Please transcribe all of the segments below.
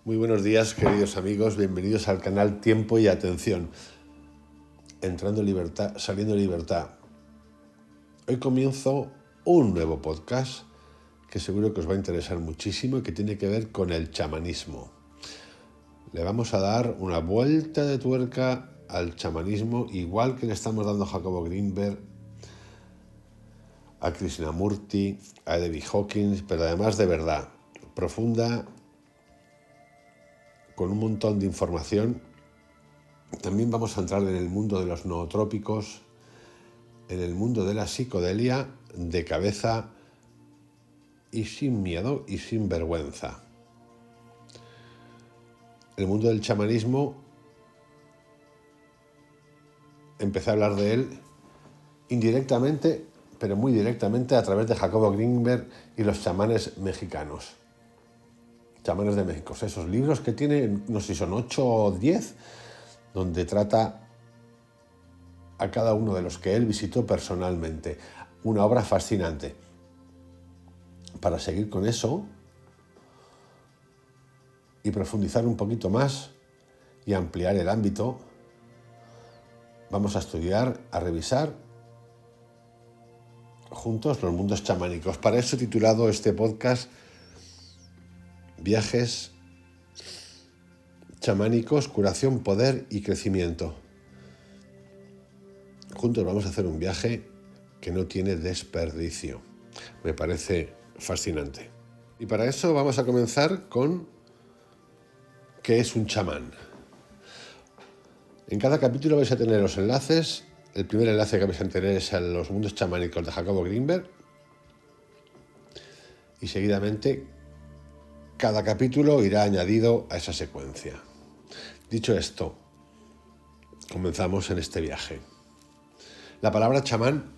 Muy buenos días, queridos amigos, bienvenidos al canal Tiempo y Atención. Entrando en libertad, saliendo en libertad. Hoy comienzo un nuevo podcast que seguro que os va a interesar muchísimo y que tiene que ver con el chamanismo. Le vamos a dar una vuelta de tuerca al chamanismo, igual que le estamos dando a Jacobo Greenberg, a Krishnamurti, a David Hawkins, pero además de verdad, profunda, con un montón de información. También vamos a entrar en el mundo de los nootrópicos, en el mundo de la psicodelia, de cabeza y sin miedo y sin vergüenza. El mundo del chamanismo, empecé a hablar de él indirectamente, pero muy directamente a través de Jacobo Greenberg y los chamanes mexicanos. Chamanes de México, esos libros que tiene, no sé si son 8 o 10, donde trata a cada uno de los que él visitó personalmente. Una obra fascinante. Para seguir con eso y profundizar un poquito más y ampliar el ámbito, vamos a estudiar, a revisar juntos los mundos chamánicos. Para eso he titulado este podcast Viajes chamánicos, curación, poder y crecimiento. Juntos vamos a hacer un viaje que no tiene desperdicio. Me parece fascinante. Y para eso vamos a comenzar con ¿qué es un chamán? En cada capítulo vais a tener los enlaces. El primer enlace que vais a tener es a los mundos chamánicos de Jacobo Greenberg. Y seguidamente cada capítulo irá añadido a esa secuencia. Dicho esto, comenzamos en este viaje. La palabra chamán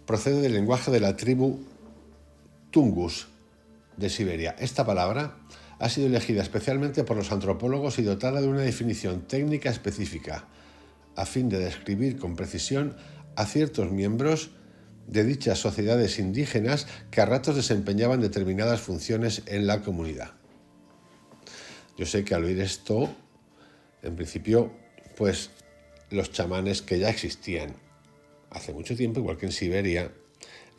procede del lenguaje de la tribu Tungus de Siberia. Esta palabra ha sido elegida especialmente por los antropólogos y dotada de una definición técnica específica, a fin de describir con precisión a ciertos miembros de dichas sociedades indígenas que a ratos desempeñaban determinadas funciones en la comunidad. Yo sé que al oír esto, en principio, pues los chamanes que ya existían hace mucho tiempo, igual que en Siberia,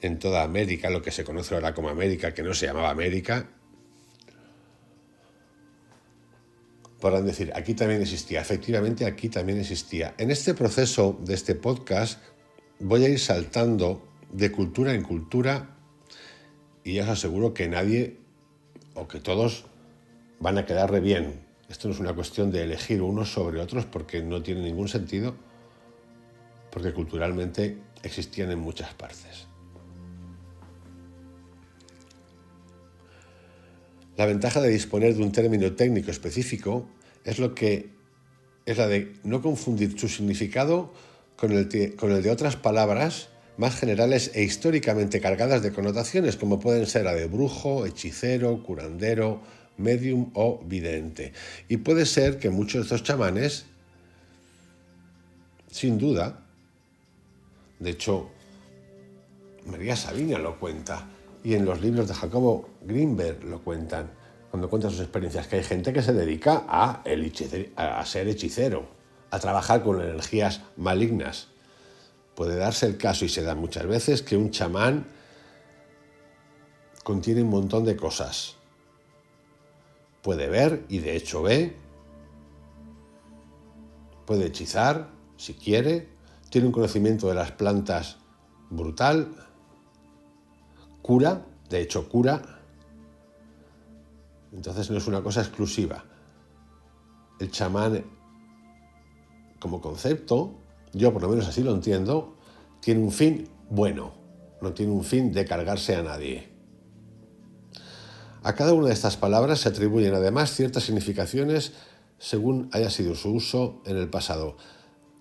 en toda América, lo que se conoce ahora como América, que no se llamaba América, podrán decir, aquí también existía. Efectivamente, aquí también existía. En este proceso de este podcast voy a ir saltando de cultura en cultura y ya os aseguro que nadie o que todos van a quedar re bien. Esto no es una cuestión de elegir unos sobre otros porque no tiene ningún sentido, porque culturalmente existían en muchas partes. La ventaja de disponer de un término técnico específico es la de no confundir su significado con el de otras palabras más generales e históricamente cargadas de connotaciones, como pueden ser la de brujo, hechicero, curandero, medium o vidente. Y puede ser que muchos de estos chamanes, sin duda, de hecho, María Sabina lo cuenta, y en los libros de Jacobo Greenberg lo cuentan, cuando cuentan sus experiencias, que hay gente que se dedica a ser hechicero, a trabajar con energías malignas. Puede darse el caso, y se da muchas veces, que un chamán contiene un montón de cosas. Puede ver, y de hecho ve. Puede hechizar, si quiere. Tiene un conocimiento de las plantas brutal. Cura, de hecho cura. Entonces no es una cosa exclusiva. El chamán, como concepto, yo por lo menos así lo entiendo, tiene un fin bueno, no tiene un fin de cargarse a nadie. A cada una de estas palabras se atribuyen además ciertas significaciones según haya sido su uso en el pasado.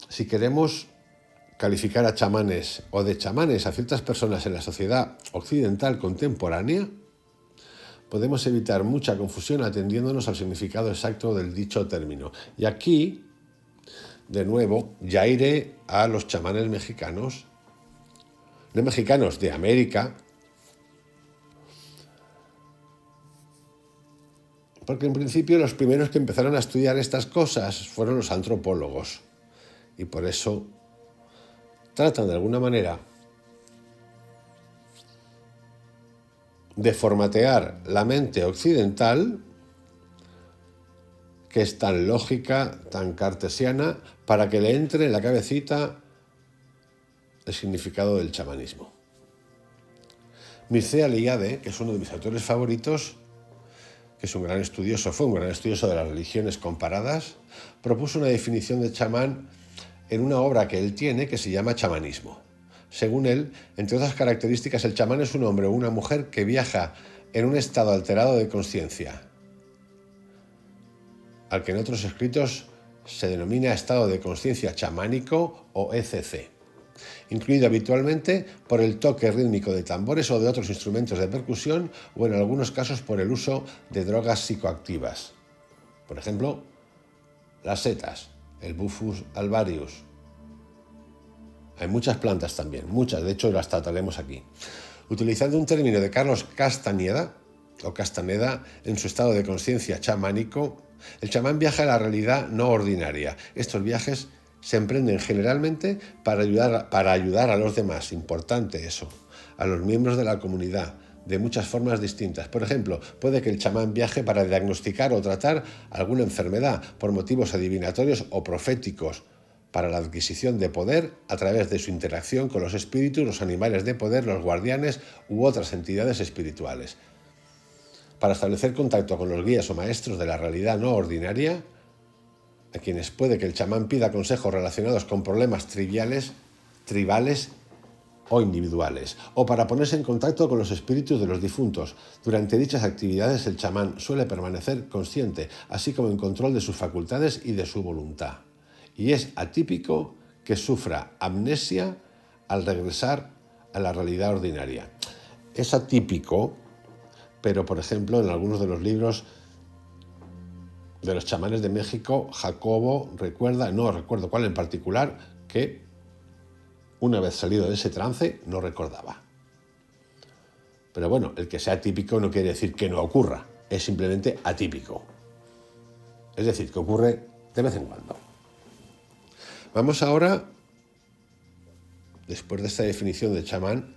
Si queremos calificar a chamanes o de chamanes a ciertas personas en la sociedad occidental contemporánea, podemos evitar mucha confusión atendiéndonos al significado exacto del dicho término. Y aquí, de nuevo, ya iré a los chamanes mexicanos, no mexicanos, de América, Porque en principio los primeros que empezaron a estudiar estas cosas fueron los antropólogos. Y por eso tratan de alguna manera de formatear la mente occidental, que es tan lógica, tan cartesiana, para que le entre en la cabecita el significado del chamanismo. Mircea Eliade, que es uno de mis autores favoritos, que es un gran estudioso, fue un gran estudioso de las religiones comparadas, propuso una definición de chamán en una obra que él tiene que se llama Chamanismo. Según él, entre otras características, el chamán es un hombre o una mujer que viaja en un estado alterado de consciencia, al que en otros escritos se denomina estado de consciencia chamánico o ECC, incluido habitualmente por el toque rítmico de tambores o de otros instrumentos de percusión o en algunos casos por el uso de drogas psicoactivas. Por ejemplo, las setas, el Bufus alvarius. Hay muchas plantas también, muchas, de hecho las trataremos aquí. Utilizando un término de Carlos Castaneda en su estado de conciencia chamánico, el chamán viaja a la realidad no ordinaria. Estos viajes se emprenden generalmente para ayudar a los demás, importante eso, a los miembros de la comunidad, de muchas formas distintas. Por ejemplo, puede que el chamán viaje para diagnosticar o tratar alguna enfermedad por motivos adivinatorios o proféticos, para la adquisición de poder a través de su interacción con los espíritus, los animales de poder, los guardianes u otras entidades espirituales. Para establecer contacto con los guías o maestros de la realidad no ordinaria, a quienes puede que el chamán pida consejos relacionados con problemas tribales o individuales, o para ponerse en contacto con los espíritus de los difuntos. Durante dichas actividades el chamán suele permanecer consciente, así como en control de sus facultades y de su voluntad. Y es atípico que sufra amnesia al regresar a la realidad ordinaria. Es atípico, pero por ejemplo en algunos de los libros de los chamanes de México, Jacobo recuerda, no recuerdo cuál en particular, que una vez salido de ese trance no recordaba. Pero bueno, el que sea atípico no quiere decir que no ocurra, es simplemente atípico. Es decir, que ocurre de vez en cuando. Vamos ahora, después de esta definición de chamán,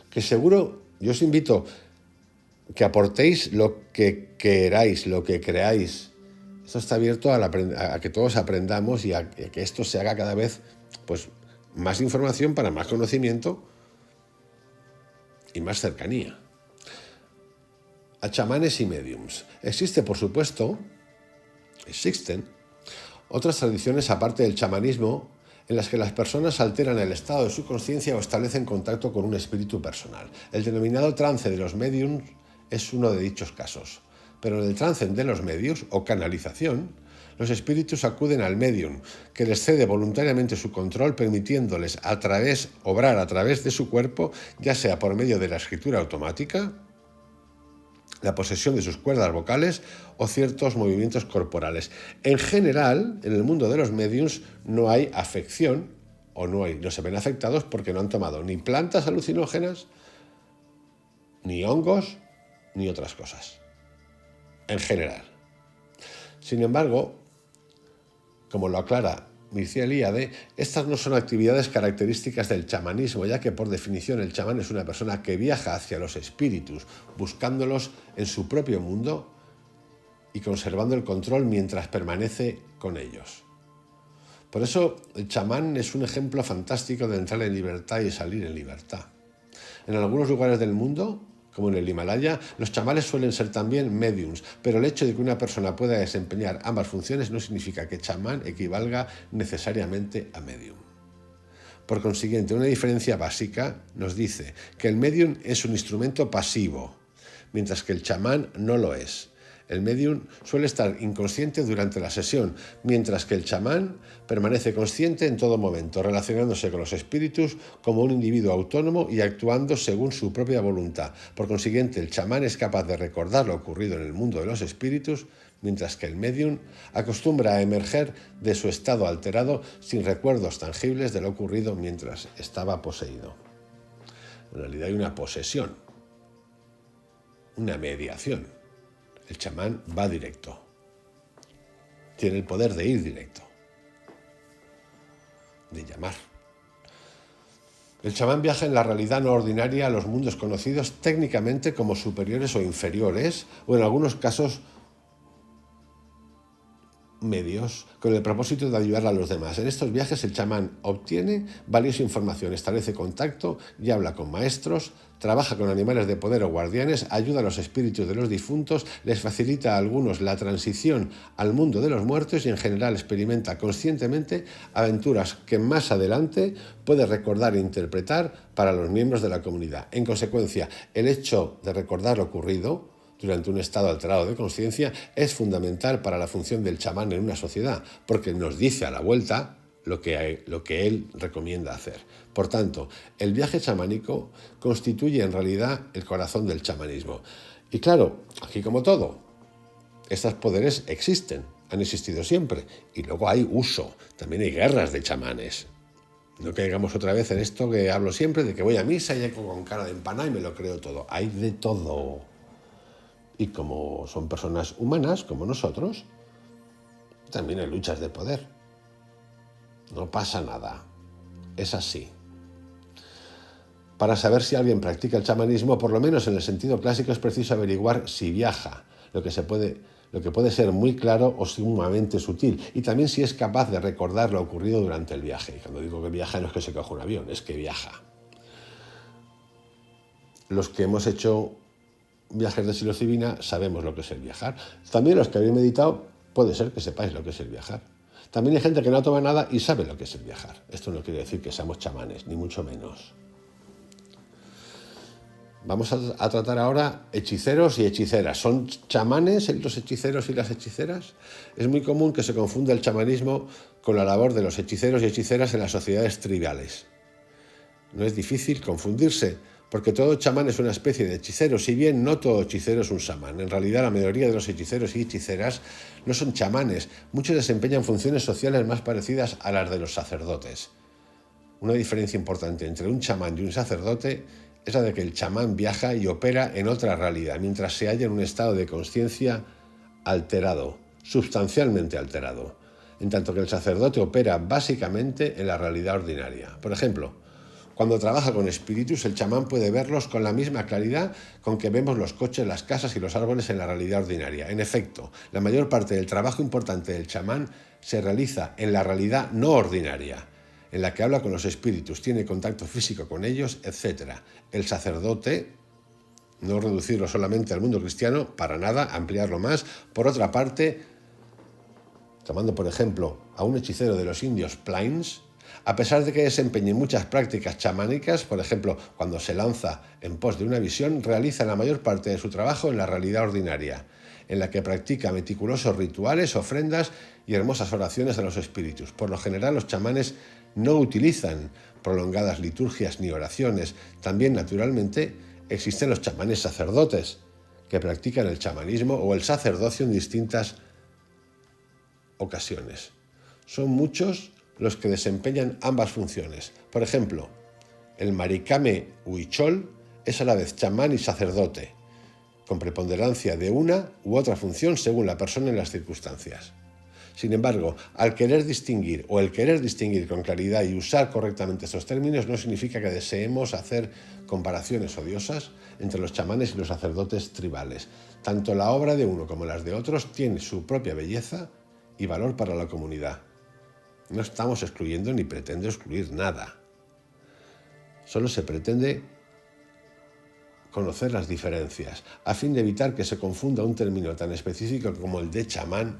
que seguro yo os invito que aportéis lo que queráis, lo que creáis. Esto está abierto a que todos aprendamos y a que esto se haga cada vez pues, más información para más conocimiento y más cercanía. A chamanes y mediums. Existen otras tradiciones aparte del chamanismo en las que las personas alteran el estado de su conciencia o establecen contacto con un espíritu personal. El denominado trance de los mediums es uno de dichos casos. Pero en el trance de los medios o canalización, los espíritus acuden al medium, que les cede voluntariamente su control, permitiéndoles obrar a través de su cuerpo, ya sea por medio de la escritura automática, la posesión de sus cuerdas vocales o ciertos movimientos corporales. En general, en el mundo de los mediums no hay afección o no se ven afectados porque no han tomado ni plantas alucinógenas, ni hongos, ni otras cosas. En general. Sin embargo, como lo aclara Mircea Eliade, estas no son actividades características del chamanismo, ya que por definición el chamán es una persona que viaja hacia los espíritus, buscándolos en su propio mundo y conservando el control mientras permanece con ellos. Por eso el chamán es un ejemplo fantástico de entrar en libertad y salir en libertad. En algunos lugares del mundo, como en el Himalaya, los chamanes suelen ser también mediums, pero el hecho de que una persona pueda desempeñar ambas funciones no significa que chamán equivalga necesariamente a medium. Por consiguiente, una diferencia básica nos dice que el medium es un instrumento pasivo, mientras que el chamán no lo es. El medium suele estar inconsciente durante la sesión, mientras que el chamán permanece consciente en todo momento, relacionándose con los espíritus como un individuo autónomo y actuando según su propia voluntad. Por consiguiente, el chamán es capaz de recordar lo ocurrido en el mundo de los espíritus, mientras que el medium acostumbra a emerger de su estado alterado sin recuerdos tangibles de lo ocurrido mientras estaba poseído. En realidad hay una posesión, una mediación El chamán va directo. Tiene el poder de ir directo, de llamar. El chamán viaja en la realidad no ordinaria a los mundos conocidos técnicamente como superiores o inferiores, o en algunos casos medios, con el propósito de ayudar a los demás. En estos viajes el chamán obtiene valiosa información, establece contacto y habla con maestros, trabaja con animales de poder o guardianes, ayuda a los espíritus de los difuntos, les facilita a algunos la transición al mundo de los muertos y en general experimenta conscientemente aventuras que más adelante puede recordar e interpretar para los miembros de la comunidad. En consecuencia, el hecho de recordar lo ocurrido durante un estado alterado de conciencia es fundamental para la función del chamán en una sociedad, porque nos dice a la vuelta lo que él recomienda hacer. Por tanto, el viaje chamánico constituye en realidad el corazón del chamanismo. Y claro, aquí como todo, estos poderes existen, han existido siempre, y luego hay uso, también hay guerras de chamanes. No caigamos otra vez en esto que hablo siempre, de que voy a misa y llego con cara de empanada y me lo creo todo. Hay de todo. Y como son personas humanas, como nosotros, también hay luchas de poder. No pasa nada. Es así. Para saber si alguien practica el chamanismo, por lo menos en el sentido clásico, es preciso averiguar si viaja, lo que puede ser muy claro o sumamente sutil, y también si es capaz de recordar lo ocurrido durante el viaje. Y cuando digo que viaja no es que se coja un avión, es que viaja. Los que hemos hecho viajes de psilocibina sabemos lo que es el viajar. También los que habéis meditado puede ser que sepáis lo que es el viajar. También hay gente que no toma nada y sabe lo que es el viajar. Esto no quiere decir que seamos chamanes, ni mucho menos. Vamos a tratar ahora hechiceros y hechiceras. ¿Son chamanes los hechiceros y las hechiceras? Es muy común que se confunda el chamanismo con la labor de los hechiceros y hechiceras en las sociedades tribales. No es difícil confundirse, porque todo chamán es una especie de hechicero, si bien no todo hechicero es un chamán. En realidad la mayoría de los hechiceros y hechiceras no son chamanes, muchos desempeñan funciones sociales más parecidas a las de los sacerdotes. Una diferencia importante entre un chamán y un sacerdote es la de que el chamán viaja y opera en otra realidad, mientras se halla en un estado de conciencia alterado, sustancialmente alterado, en tanto que el sacerdote opera básicamente en la realidad ordinaria. Por ejemplo, cuando trabaja con espíritus, el chamán puede verlos con la misma claridad con que vemos los coches, las casas y los árboles en la realidad ordinaria. En efecto, la mayor parte del trabajo importante del chamán se realiza en la realidad no ordinaria, en la que habla con los espíritus, tiene contacto físico con ellos, etc. El sacerdote, no reducirlo solamente al mundo cristiano, para nada, ampliarlo más. Por otra parte, tomando por ejemplo a un hechicero de los indios Plains, a pesar de que desempeñe muchas prácticas chamánicas, por ejemplo, cuando se lanza en pos de una visión, realiza la mayor parte de su trabajo en la realidad ordinaria, en la que practica meticulosos rituales, ofrendas y hermosas oraciones a los espíritus. Por lo general, los chamanes no utilizan prolongadas liturgias ni oraciones. También, naturalmente, existen los chamanes sacerdotes, que practican el chamanismo o el sacerdocio en distintas ocasiones. Son muchos los que desempeñan ambas funciones. Por ejemplo, el maricame huichol es a la vez chamán y sacerdote, con preponderancia de una u otra función según la persona y las circunstancias. Sin embargo, el querer distinguir con claridad y usar correctamente estos términos no significa que deseemos hacer comparaciones odiosas entre los chamanes y los sacerdotes tribales. Tanto la obra de uno como las de otros tiene su propia belleza y valor para la comunidad. No estamos excluyendo ni pretendo excluir nada. Solo se pretende conocer las diferencias, a fin de evitar que se confunda un término tan específico como el de chamán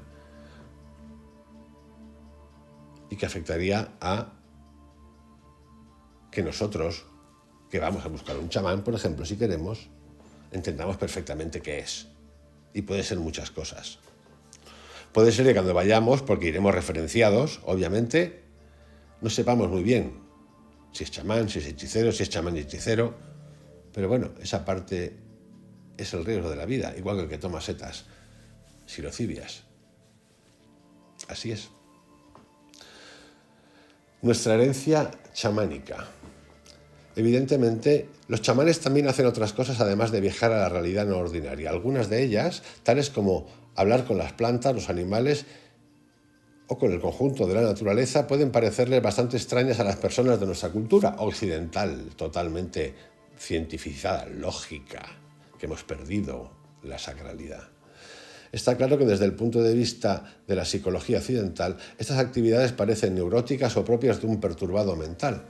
y que afectaría a que nosotros, que vamos a buscar un chamán, por ejemplo, si queremos, entendamos perfectamente qué es. Y puede ser muchas cosas. Puede ser que cuando vayamos, porque iremos referenciados, obviamente, no sepamos muy bien si es chamán, si es hechicero, si es chamán y hechicero, pero bueno, esa parte es el riesgo de la vida, igual que el que toma setas psilocibias. Así es. Nuestra herencia chamánica. Evidentemente, los chamanes también hacen otras cosas además de viajar a la realidad no ordinaria. Algunas de ellas, tales como hablar con las plantas, los animales o con el conjunto de la naturaleza, pueden parecerles bastante extrañas a las personas de nuestra cultura occidental, totalmente cientificada, lógica, que hemos perdido la sacralidad. Está claro que desde el punto de vista de la psicología occidental, estas actividades parecen neuróticas o propias de un perturbado mental.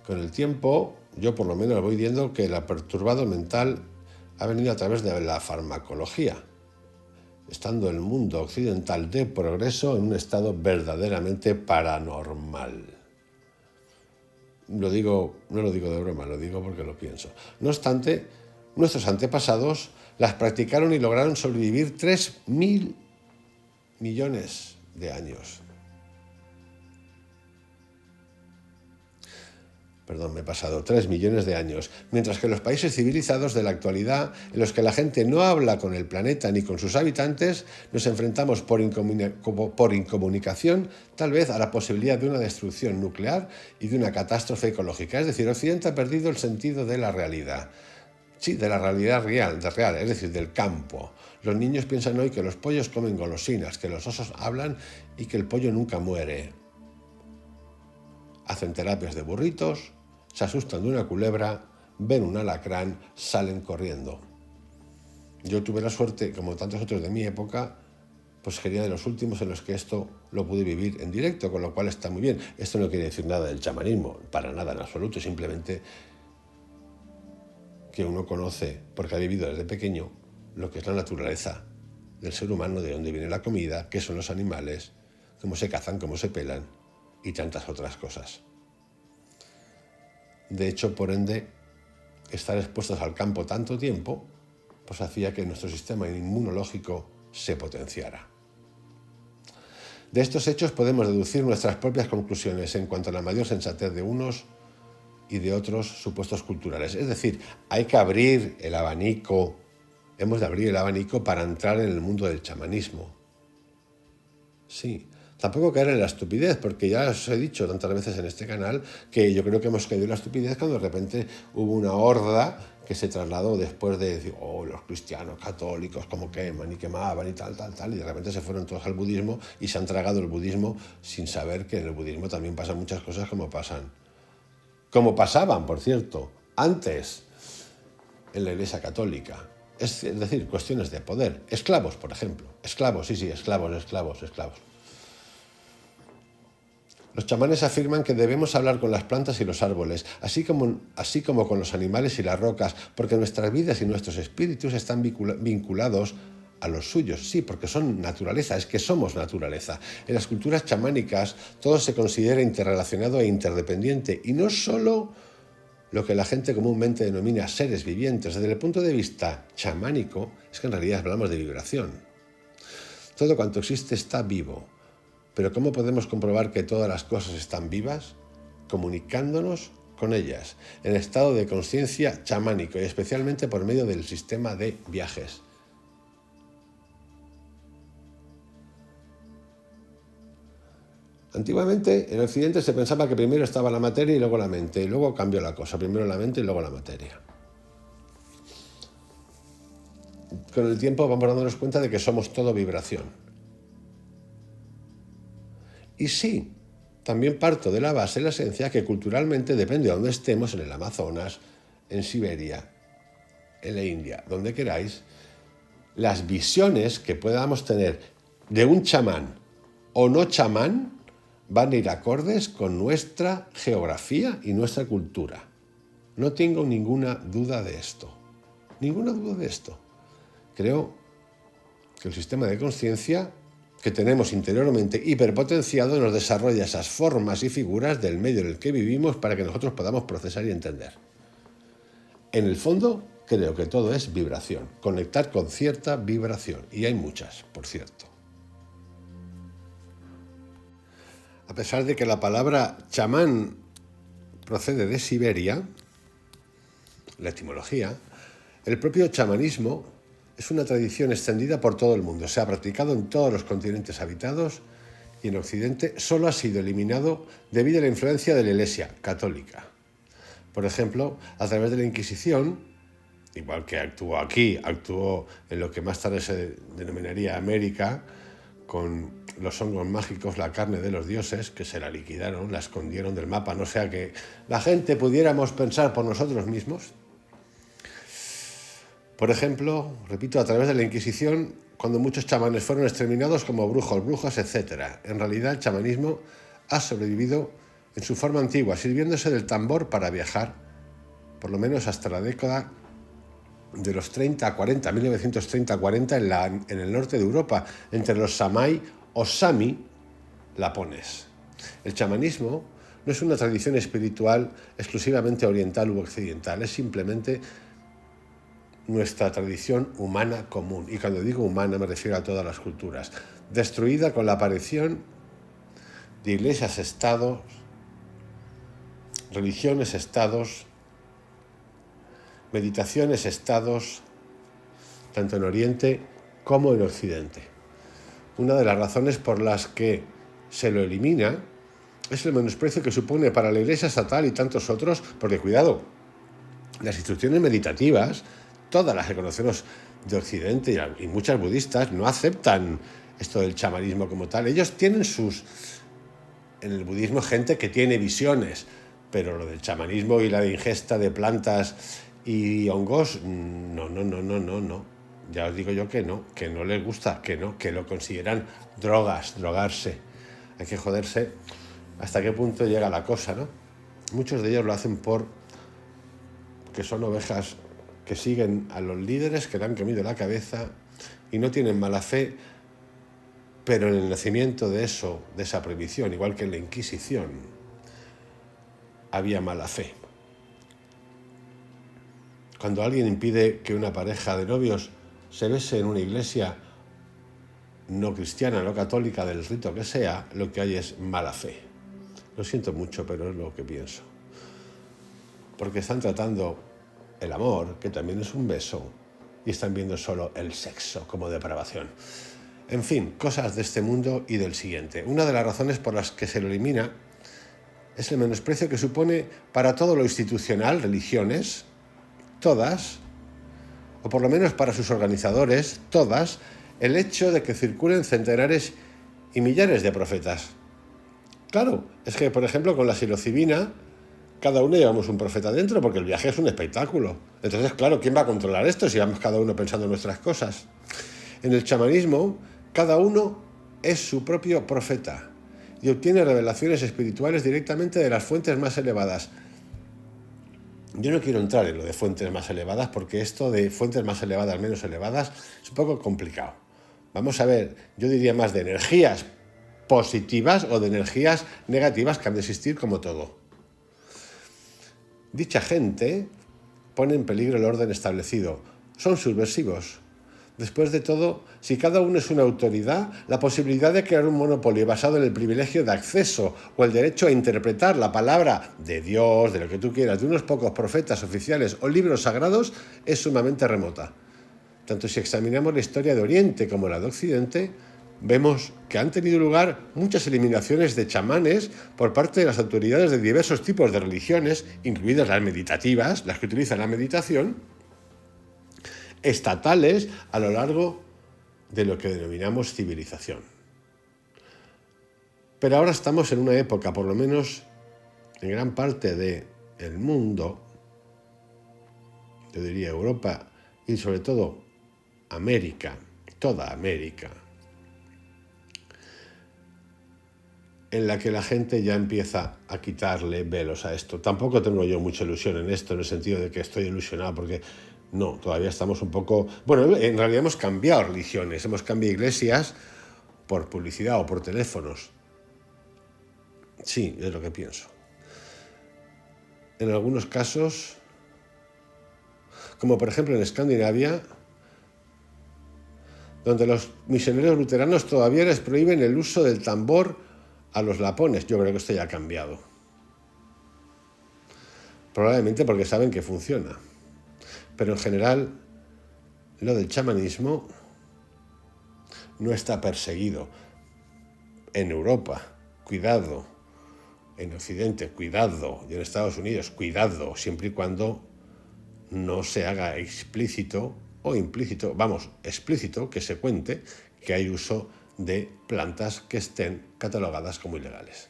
Con el tiempo, yo por lo menos voy viendo que el perturbado mental ha venido a través de la farmacología, estando el mundo occidental de progreso en un estado verdaderamente paranormal. No lo digo de broma, lo digo porque lo pienso. No obstante, nuestros antepasados las practicaron y lograron sobrevivir 3.000 millones de años. Perdón, me he pasado 3 millones de años, mientras que los países civilizados de la actualidad, en los que la gente no habla con el planeta ni con sus habitantes, nos enfrentamos por incomunicación tal vez a la posibilidad de una destrucción nuclear y de una catástrofe ecológica. Es decir, Occidente ha perdido el sentido de la realidad. Sí, de la realidad real, es decir, del campo. Los niños piensan hoy que los pollos comen golosinas, que los osos hablan y que el pollo nunca muere. Hacen terapias de burritos, se asustan de una culebra, ven un alacrán, salen corriendo. Yo tuve la suerte, como tantos otros de mi época, pues sería de los últimos en los que esto lo pude vivir en directo, con lo cual está muy bien. Esto no quiere decir nada del chamanismo, para nada en absoluto, simplemente que uno conoce, porque ha vivido desde pequeño, lo que es la naturaleza del ser humano, de dónde viene la comida, qué son los animales, cómo se cazan, cómo se pelan y tantas otras cosas. De hecho, por ende, estar expuestos al campo tanto tiempo, pues hacía que nuestro sistema inmunológico se potenciara. De estos hechos podemos deducir nuestras propias conclusiones en cuanto a la mayor sensatez de unos y de otros supuestos culturales. Es decir, hay que abrir el abanico, hemos de abrir el abanico para entrar en el mundo del chamanismo. Sí. Tampoco caer en la estupidez, porque ya os he dicho tantas veces en este canal que yo creo que hemos caído en la estupidez cuando de repente hubo una horda que se trasladó después de decir, los cristianos católicos como queman y quemaban y tal, y de repente se fueron todos al budismo y se han tragado el budismo sin saber que en el budismo también pasan muchas cosas como pasaban, por cierto, antes en la Iglesia Católica. Es decir, cuestiones de poder. Esclavos, por ejemplo. Esclavos. Los chamanes afirman que debemos hablar con las plantas y los árboles, así como con los animales y las rocas, porque nuestras vidas y nuestros espíritus están vinculados a los suyos. Sí, porque son naturaleza, es que somos naturaleza. En las culturas chamánicas todo se considera interrelacionado e interdependiente, y no solo lo que la gente comúnmente denomina seres vivientes. Desde el punto de vista chamánico, es que en realidad hablamos de vibración. Todo cuanto existe está vivo. Pero ¿cómo podemos comprobar que todas las cosas están vivas? Comunicándonos con ellas, en estado de conciencia chamánico y especialmente por medio del sistema de viajes. Antiguamente en Occidente se pensaba que primero estaba la materia y luego la mente, y luego cambió la cosa, primero la mente y luego la materia. Con el tiempo vamos dándonos cuenta de que somos todo vibración. Y sí, también parto de la base, la esencia, que culturalmente depende de dónde estemos, en el Amazonas, en Siberia, en la India, donde queráis, las visiones que podamos tener de un chamán o no chamán van a ir acordes con nuestra geografía y nuestra cultura. No tengo ninguna duda de esto. Creo que el sistema de conciencia que tenemos interiormente hiperpotenciado nos desarrolla esas formas y figuras del medio en el que vivimos para que nosotros podamos procesar y entender. En el fondo, creo que todo es vibración, conectar con cierta vibración, y hay muchas, por cierto. A pesar de que la palabra chamán procede de Siberia, la etimología, el propio chamanismo es una tradición extendida por todo el mundo. Se ha practicado en todos los continentes habitados y en Occidente solo ha sido eliminado debido a la influencia de la Iglesia católica. Por ejemplo, a través de la Inquisición, igual que actuó aquí, actuó en lo que más tarde se denominaría América, con los hongos mágicos, la carne de los dioses, que se la liquidaron, la escondieron del mapa, no sea que la gente pudiéramos pensar por nosotros mismos. Por ejemplo, repito, a través de la Inquisición, cuando muchos chamanes fueron exterminados como brujos, brujas, etc. En realidad, el chamanismo ha sobrevivido en su forma antigua, sirviéndose del tambor para viajar, por lo menos hasta la década de los 1930-40 en el norte de Europa, entre los Samay o Sami lapones. El chamanismo no es una tradición espiritual exclusivamente oriental u occidental, es simplemente nuestra tradición humana común. Y cuando digo humana me refiero a todas las culturas, destruida con la aparición de iglesias-estados, religiones-estados, meditaciones-estados, tanto en Oriente como en Occidente. Una de las razones por las que se lo elimina es el menosprecio que supone para la Iglesia estatal y tantos otros, porque cuidado, las instrucciones meditativas, todas las que conocemos de Occidente y muchas budistas, no aceptan esto del chamanismo como tal. Ellos tienen en el budismo gente que tiene visiones, pero lo del chamanismo y la ingesta de plantas y hongos, no. Ya os digo yo que no les gusta, que lo consideran drogarse. Hay que joderse hasta qué punto llega la cosa, ¿no? Muchos de ellos lo hacen porque son ovejas que siguen a los líderes que le han comido la cabeza y no tienen mala fe, pero en el nacimiento de esa prohibición, igual que en la Inquisición, había mala fe. Cuando alguien impide que una pareja de novios se bese en una iglesia no cristiana, no católica, del rito que sea, lo que hay es mala fe. Lo siento mucho, pero es lo que pienso. Porque están tratando el amor, que también es un beso, y están viendo solo el sexo como depravación. En fin, cosas de este mundo y del siguiente. Una de las razones por las que se lo elimina es el menosprecio que supone para todo lo institucional, religiones, todas, o por lo menos para sus organizadores, todas, el hecho de que circulen centenares y millares de profetas. Claro, es que, por ejemplo, con la psilocibina, cada uno llevamos un profeta dentro, porque el viaje es un espectáculo. Entonces, claro, ¿quién va a controlar esto si vamos cada uno pensando en nuestras cosas? En el chamanismo, cada uno es su propio profeta y obtiene revelaciones espirituales directamente de las fuentes más elevadas. Yo no quiero entrar en lo de fuentes más elevadas, porque esto de fuentes más elevadas, menos elevadas, es un poco complicado. Vamos a ver, yo diría más de energías positivas o de energías negativas que han de existir como todo. Dicha gente pone en peligro el orden establecido. Son subversivos. Después de todo, si cada uno es una autoridad, la posibilidad de crear un monopolio basado en el privilegio de acceso o el derecho a interpretar la palabra de Dios, de lo que tú quieras, de unos pocos profetas oficiales o libros sagrados, es sumamente remota. Tanto si examinamos la historia de Oriente como la de Occidente, vemos que han tenido lugar muchas eliminaciones de chamanes por parte de las autoridades de diversos tipos de religiones, incluidas las meditativas, las que utilizan la meditación, estatales a lo largo de lo que denominamos civilización. Pero ahora estamos en una época, por lo menos en gran parte del mundo, yo diría Europa y sobre todo América, toda América, en la que la gente ya empieza a quitarle velos a esto. Tampoco tengo yo mucha ilusión en esto, en el sentido de que estoy ilusionado, porque no, todavía estamos un poco... Bueno, en realidad hemos cambiado religiones, hemos cambiado iglesias por publicidad o por teléfonos. Sí, es lo que pienso. En algunos casos, como por ejemplo en Escandinavia, donde los misioneros luteranos todavía les prohíben el uso del tambor a los lapones. Yo creo que esto ya ha cambiado. Probablemente porque saben que funciona. Pero en general, lo del chamanismo no está perseguido. en Europa, cuidado, en Occidente, cuidado, y en Estados Unidos, cuidado, siempre y cuando no se haga explícito o implícito, vamos, explícito, que se cuente que hay uso de plantas que estén catalogadas como ilegales.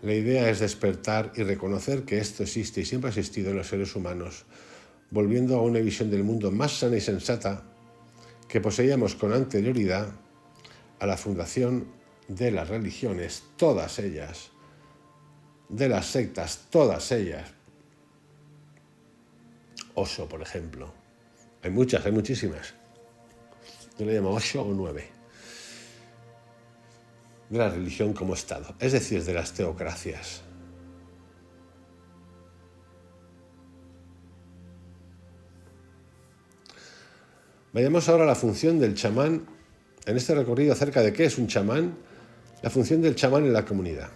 La idea es despertar y reconocer que esto existe y siempre ha existido en los seres humanos, volviendo a una visión del mundo más sana y sensata que poseíamos con anterioridad a la fundación de las religiones, todas ellas, de las sectas, todas ellas. Osho, por ejemplo. Hay muchas, hay muchísimas. Yo le llamo 8 o 9. De la religión como Estado, es decir, de las teocracias. Vayamos ahora a la función del chamán, en este recorrido acerca de qué es un chamán, la función del chamán en la comunidad.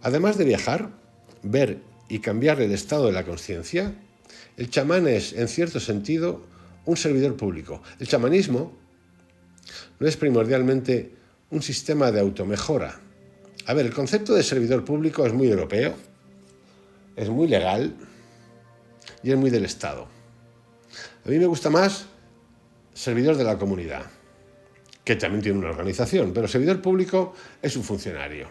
Además de viajar, ver y cambiar el estado de la conciencia, el chamán es, en cierto sentido, un servidor público. El chamanismo no es primordialmente un sistema de automejora. A ver, el concepto de servidor público es muy europeo, es muy legal y es muy del Estado. A mí me gusta más servidor de la comunidad, que también tiene una organización, pero servidor público es un funcionario.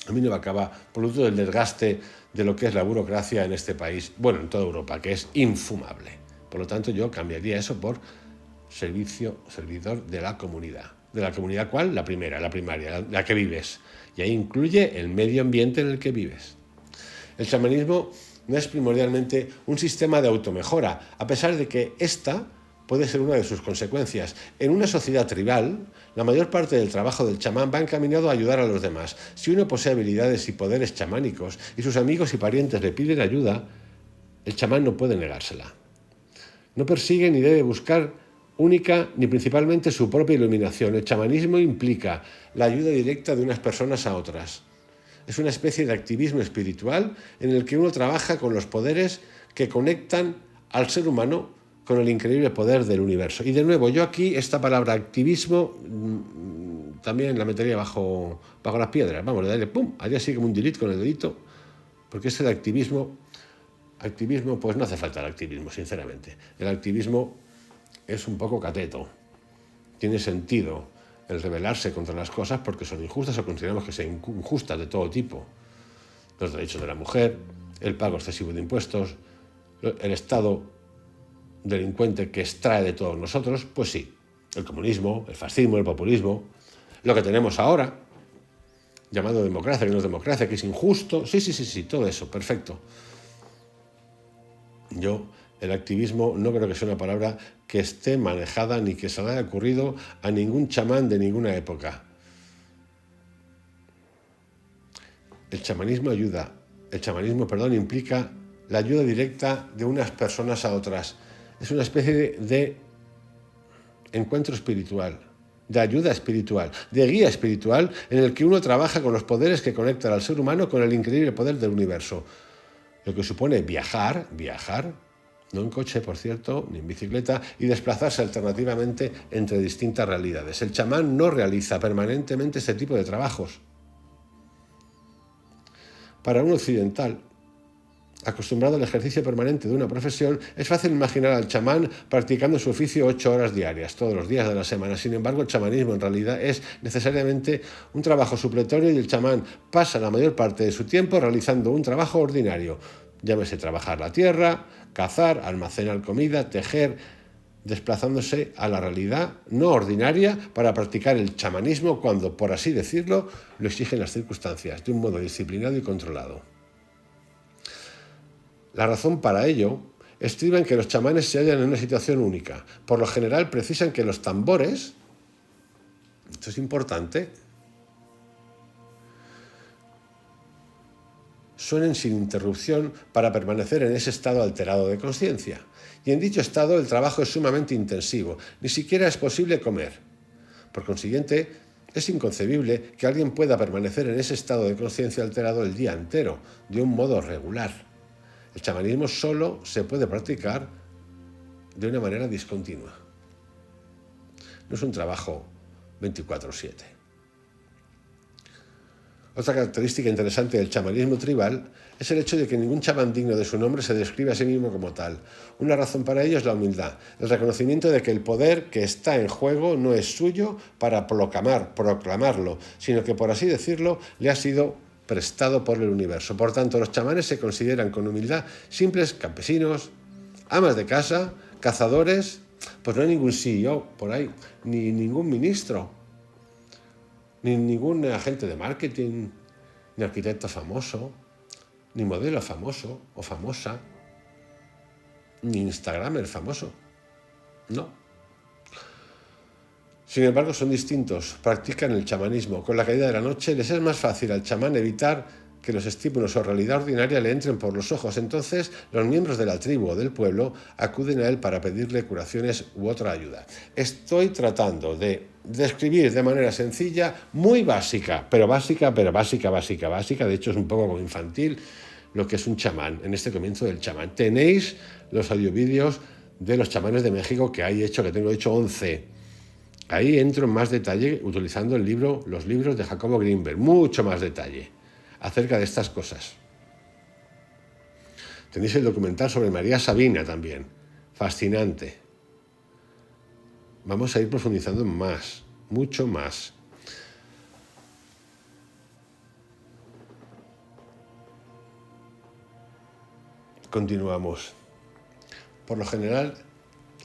A mí no me acaba, producto del desgaste de lo que es la burocracia en este país, bueno, en toda Europa, que es infumable. Por lo tanto, yo cambiaría eso por servidor de la comunidad. ¿De la comunidad cuál? La primera, la primaria, la que vives. Y ahí incluye el medio ambiente en el que vives. El chamanismo no es primordialmente un sistema de automejora, a pesar de que esta puede ser una de sus consecuencias. En una sociedad tribal, la mayor parte del trabajo del chamán va encaminado a ayudar a los demás. Si uno posee habilidades y poderes chamánicos y sus amigos y parientes le piden ayuda, el chamán no puede negársela. No persigue ni debe buscar única ni principalmente su propia iluminación. El chamanismo implica la ayuda directa de unas personas a otras. Es una especie de activismo espiritual en el que uno trabaja con los poderes que conectan al ser humano con el increíble poder del universo. Y de nuevo, yo aquí esta palabra activismo también la metería bajo las piedras. Vamos, le daré pum, haría así como un delete con el dedito, porque este de activismo, pues no hace falta el activismo, sinceramente. El activismo es un poco cateto. Tiene sentido el rebelarse contra las cosas porque son injustas o consideramos que sean injustas de todo tipo. Los derechos de la mujer, el pago excesivo de impuestos, el Estado delincuente que extrae de todos nosotros, pues sí. El comunismo, el fascismo, el populismo, lo que tenemos ahora, llamado democracia, que no es democracia, que es injusto. Sí, todo eso, perfecto. El activismo no creo que sea una palabra que esté manejada ni que se le haya ocurrido a ningún chamán de ninguna época. El chamanismo implica la ayuda directa de unas personas a otras. Es una especie de encuentro espiritual, de ayuda espiritual, de guía espiritual en el que uno trabaja con los poderes que conectan al ser humano con el increíble poder del universo. Lo que supone viajar, no en coche, por cierto, ni en bicicleta, y desplazarse alternativamente entre distintas realidades. El chamán no realiza permanentemente este tipo de trabajos. Para un occidental, acostumbrado al ejercicio permanente de una profesión, es fácil imaginar al chamán practicando su oficio 8 horas diarias, todos los días de la semana. Sin embargo, el chamanismo en realidad es necesariamente un trabajo supletorio y el chamán pasa la mayor parte de su tiempo realizando un trabajo ordinario. Llámese trabajar la tierra, cazar, almacenar comida, tejer, desplazándose a la realidad no ordinaria para practicar el chamanismo cuando, por así decirlo, lo exigen las circunstancias, de un modo disciplinado y controlado. La razón para ello estriba en que los chamanes se hallan en una situación única. Por lo general precisan que los tambores, esto es importante, suenen sin interrupción para permanecer en ese estado alterado de conciencia. Y en dicho estado el trabajo es sumamente intensivo, ni siquiera es posible comer. Por consiguiente, es inconcebible que alguien pueda permanecer en ese estado de conciencia alterado el día entero, de un modo regular. El chamanismo solo se puede practicar de una manera discontinua. No es un trabajo 24/7. Otra característica interesante del chamanismo tribal es el hecho de que ningún chamán digno de su nombre se describe a sí mismo como tal. Una razón para ello es la humildad, el reconocimiento de que el poder que está en juego no es suyo para proclamarlo, sino que, por así decirlo, le ha sido prestado por el universo. Por tanto, los chamanes se consideran con humildad simples campesinos, amas de casa, cazadores. Pues no hay ningún CEO por ahí, ni ningún ministro, ni ningún agente de marketing, ni arquitecto famoso, ni modelo famoso o famosa, ni instagramer famoso. No. Sin embargo, son distintos, practican el chamanismo. Con la caída de la noche les es más fácil al chamán evitar que los estímulos o realidad ordinaria le entren por los ojos. Entonces, los miembros de la tribu o del pueblo acuden a él para pedirle curaciones u otra ayuda. Estoy tratando de describir de manera sencilla, muy básica, pero básica. De hecho, es un poco como infantil lo que es un chamán, en este comienzo del chamán. Tenéis los audiovídeos de los chamanes de México que tengo hecho 11. Ahí entro en más detalle utilizando los libros de Jacobo Greenberg, mucho más detalle acerca de estas cosas. Tenéis el documental sobre María Sabina también, fascinante. Vamos a ir profundizando más, mucho más. Continuamos. Por lo general,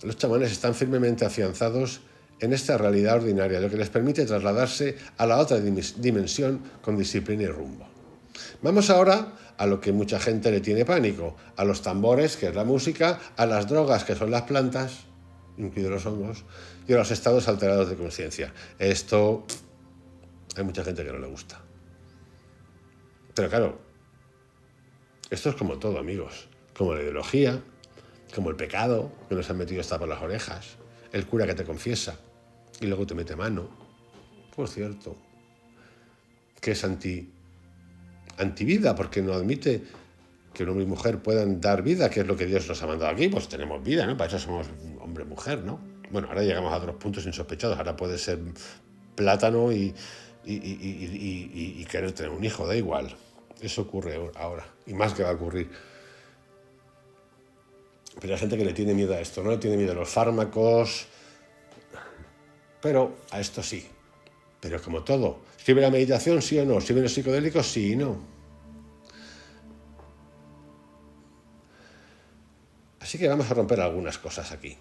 los chamanes están firmemente afianzados en esta realidad ordinaria, lo que les permite trasladarse a la otra dimensión con disciplina y rumbo. Vamos ahora a lo que mucha gente le tiene pánico, a los tambores, que es la música, a las drogas, que son las plantas, incluidos los hongos, y a los estados alterados de conciencia. Esto hay mucha gente que no le gusta. Pero claro, esto es como todo, amigos, como la ideología, como el pecado, que nos han metido hasta por las orejas, el cura que te confiesa y luego te mete mano. Por cierto, que es antivida, porque no admite que un hombre y mujer puedan dar vida, que es lo que Dios nos ha mandado aquí. Pues tenemos vida, ¿no? Para eso somos hombre y mujer, ¿no? Bueno, ahora llegamos a otros puntos insospechados. Ahora puede ser plátano y querer tener un hijo, da igual. Eso ocurre ahora, y más que va a ocurrir. Pero hay gente que le tiene miedo a esto, no le tiene miedo a los fármacos, pero a esto sí. Pero como todo, ¿sirve la meditación, sí o no? ¿Sirven los psicodélicos, sí y no? Así que vamos a romper algunas cosas aquí.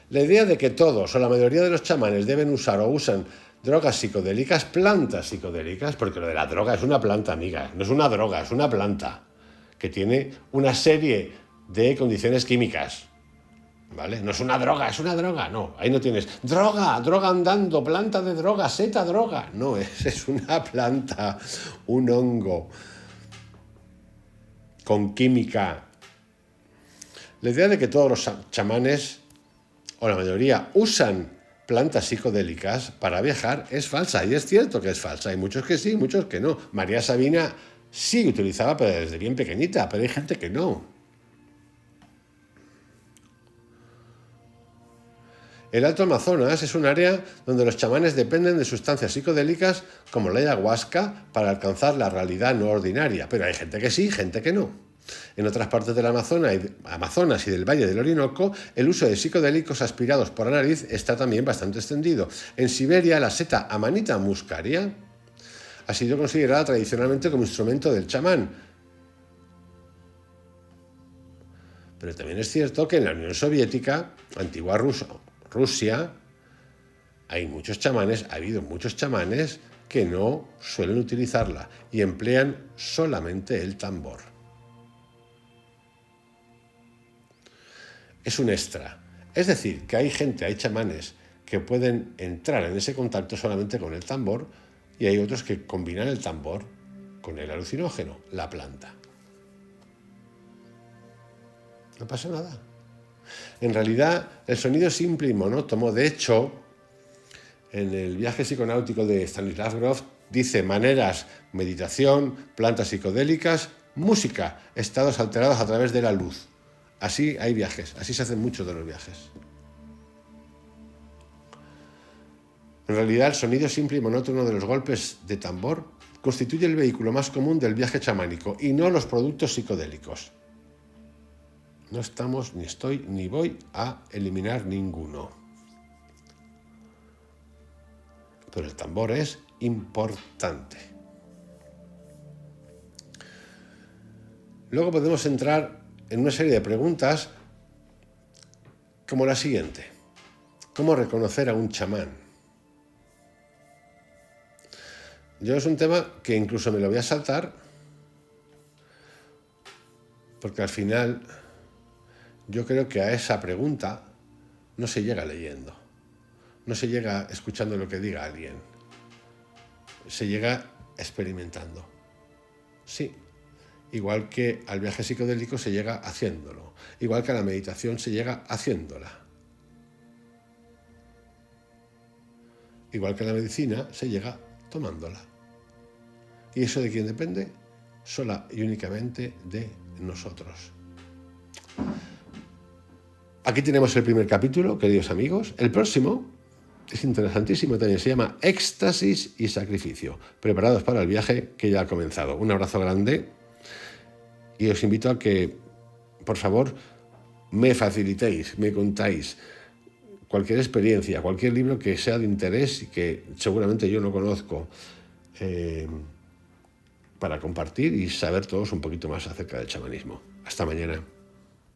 La idea de que todos o la mayoría de los chamanes deben usar o usan drogas psicodélicas, plantas psicodélicas, porque lo de la droga es una planta, amiga, no es una droga, es una planta que tiene una serie de condiciones químicas, ¿vale? No es una droga, no, ahí no tienes droga andando, planta de droga, seta droga, no, es una planta, un hongo con química. La idea de que todos los chamanes, o la mayoría, usan plantas psicodélicas para viajar es falsa, y es cierto que es falsa. Hay muchos que sí, muchos que no. María Sabina sí utilizaba, pero desde bien pequeñita, pero hay gente que no. El Alto Amazonas es un área donde los chamanes dependen de sustancias psicodélicas como la ayahuasca para alcanzar la realidad no ordinaria, pero hay gente que sí, gente que no. En otras partes del Amazonas y del Valle del Orinoco, el uso de psicodélicos aspirados por la nariz está también bastante extendido. En Siberia, la seta Amanita muscaria ha sido considerada tradicionalmente como instrumento del chamán. Pero también es cierto que en la Unión Soviética, antigua Rusia, ha habido muchos chamanes que no suelen utilizarla y emplean solamente el tambor. Es un extra. Es decir, que hay chamanes que pueden entrar en ese contacto solamente con el tambor, y hay otros que combinan el tambor con el alucinógeno, la planta. No pasa nada. En realidad, el sonido es simple y monótono. De hecho, en el viaje psiconáutico de Stanislav Grof dice maneras, meditación, plantas psicodélicas, música, estados alterados a través de la luz. Así hay viajes, así se hacen muchos de los viajes. En realidad, el sonido simple y monótono de los golpes de tambor constituye el vehículo más común del viaje chamánico y no los productos psicodélicos. No estamos, ni estoy, ni voy a eliminar ninguno. Pero el tambor es importante. Luego podemos entrar en una serie de preguntas como la siguiente. ¿Cómo reconocer a un chamán? Yo es un tema que incluso me lo voy a saltar porque al final yo creo que a esa pregunta no se llega leyendo, no se llega escuchando lo que diga alguien, se llega experimentando. Sí, igual que al viaje psicodélico se llega haciéndolo, igual que a la meditación se llega haciéndola, igual que a la medicina se llega tomándola. ¿Y eso de quién depende? Sola y únicamente de nosotros. Aquí tenemos el primer capítulo, queridos amigos. El próximo es interesantísimo también, se llama Éxtasis y Sacrificio. Preparados para el viaje que ya ha comenzado. Un abrazo grande y os invito a que, por favor, me facilitéis, me contáis cualquier experiencia, cualquier libro que sea de interés y que seguramente yo no conozco, para compartir y saber todos un poquito más acerca del chamanismo. Hasta mañana.